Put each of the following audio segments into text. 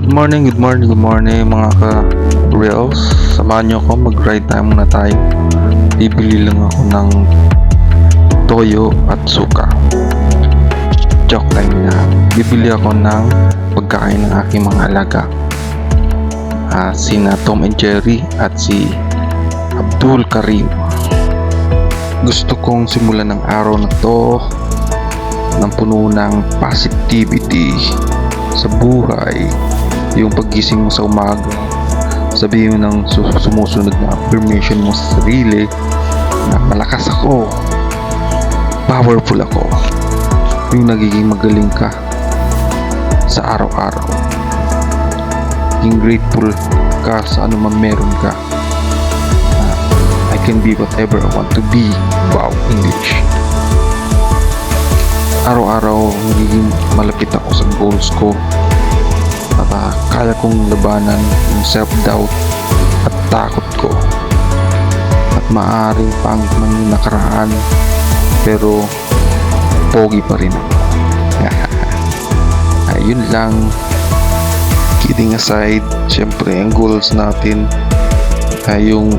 Good morning mga ka-reels. Samahan nyo ako, mag-ride tayo muna tayo. Bibili lang ako ng toyo at suka. Joke time na. Bibili ako ng pagkain ng aking mga alaga. Sina Tom and Jerry at si Abdul Karim. Gusto kong simulan ng araw na to ng puno ng positivity sa buhay. Yung paggising mo sa umaga, sabihin mo ng sumusunod na affirmation mo sa sarili na malakas ako, powerful ako. Yung nagiging magaling ka sa araw-araw, yung grateful ka sa anumang meron ka. I can be whatever I want to be. Wow, English. Araw-araw nagiging malapit ako sa goals ko. Kaya kong labanan yung self-doubt at takot ko. At maaaring pangit man yung nakaraan, pero pogi pa rin ako. Ayun lang. Kidding aside, syempre ang goals natin ay yung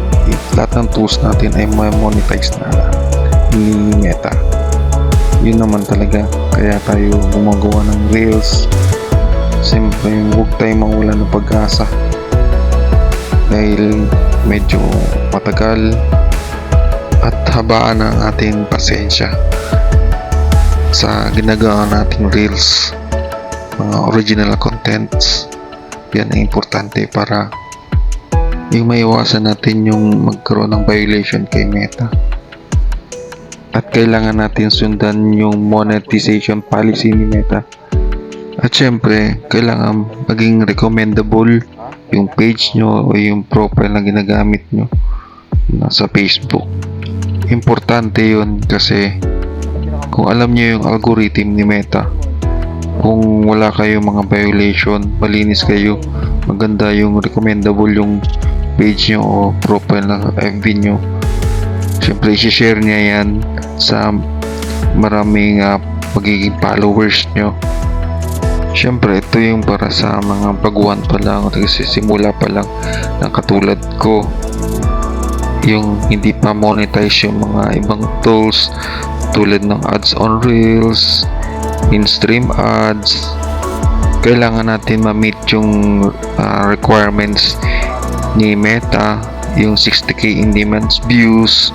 lahat ng tools natin ay monetize na ni Meta. Yun naman talaga, kaya tayo gumagawa ng reels. Siyempre huwag tayong mawala ng pag-asa dahil medyo matagal at habaan ang ating pasensya sa ginagawa nating reels, mga original contents. Yan ang importante para yung maiwasan natin yung magkaroon ng violation kay Meta. At kailangan natin sundan yung monetization policy ni Meta. At syempre, kailangan maging recommendable yung page nyo o yung profile na ginagamit nyo sa Facebook. Importante yun kasi kung alam nyo yung algorithm ni Meta, kung wala kayong mga violation, malinis kayo, maganda yung recommendable yung page nyo o profile na FB nyo, syempre isi-share niya yan sa maraming magiging followers nyo. Syempre ito yung para sa mga baguhan pa lang, nagsisimula pa lang ng katulad ko, yung hindi pa monetize yung mga ibang tools tulad ng ads on reels, in-stream ads. Kailangan natin ma-meet yung requirements ni Meta, yung 60k in-demand views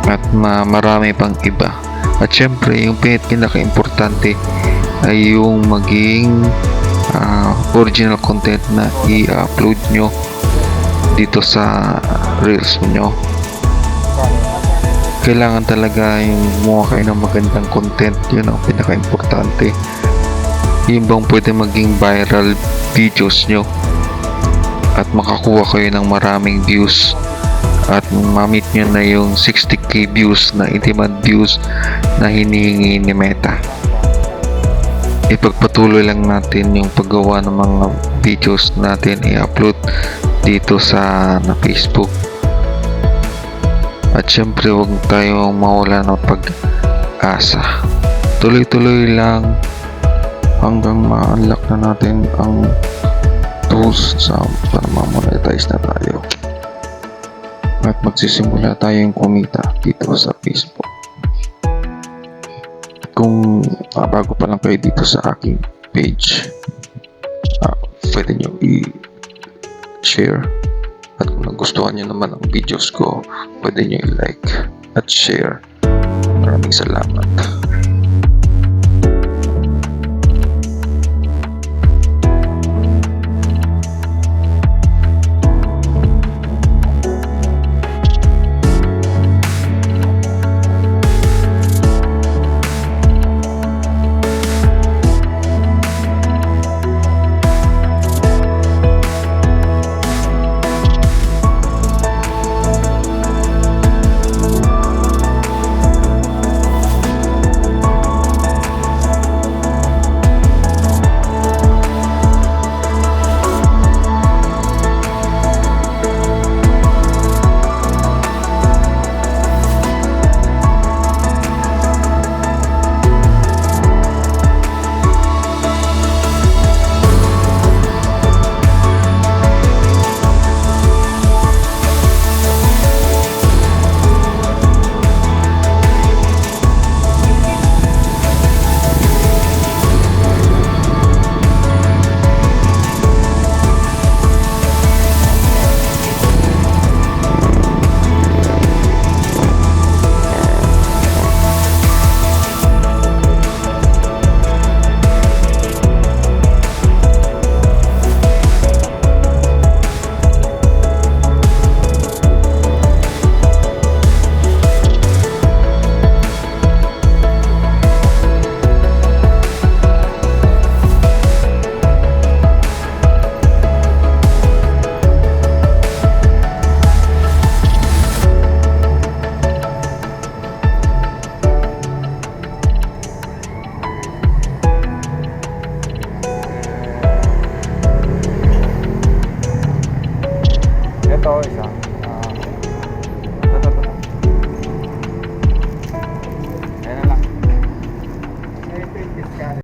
at marami pang iba. At syempre yung pinaka-importante ay yung maging original content na i-upload nyo dito sa reels nyo. Kailangan talaga yung gumawa kayo ng magandang content. Yun ang pinaka-importante. Yung bang pwede maging viral videos nyo at makakuha kayo ng maraming views at ma-meet nyo na yung 60k views na in-demand views na hinihingi ni Meta. Ipagpatuloy lang natin yung paggawa ng mga videos natin, i-upload dito sa Facebook. At syempre huwag tayong mawala ng pag-asa. Tuloy-tuloy lang hanggang ma-unlock na natin ang tools para ma-monetize na tayo. At magsisimula tayong kumita dito sa Facebook. Kung bago pa lang kayo dito sa aking page, pwede nyo i-share. At kung nagustuhan nyo naman ang videos ko, pwede nyo i-like at share. Maraming salamat. ito, isa.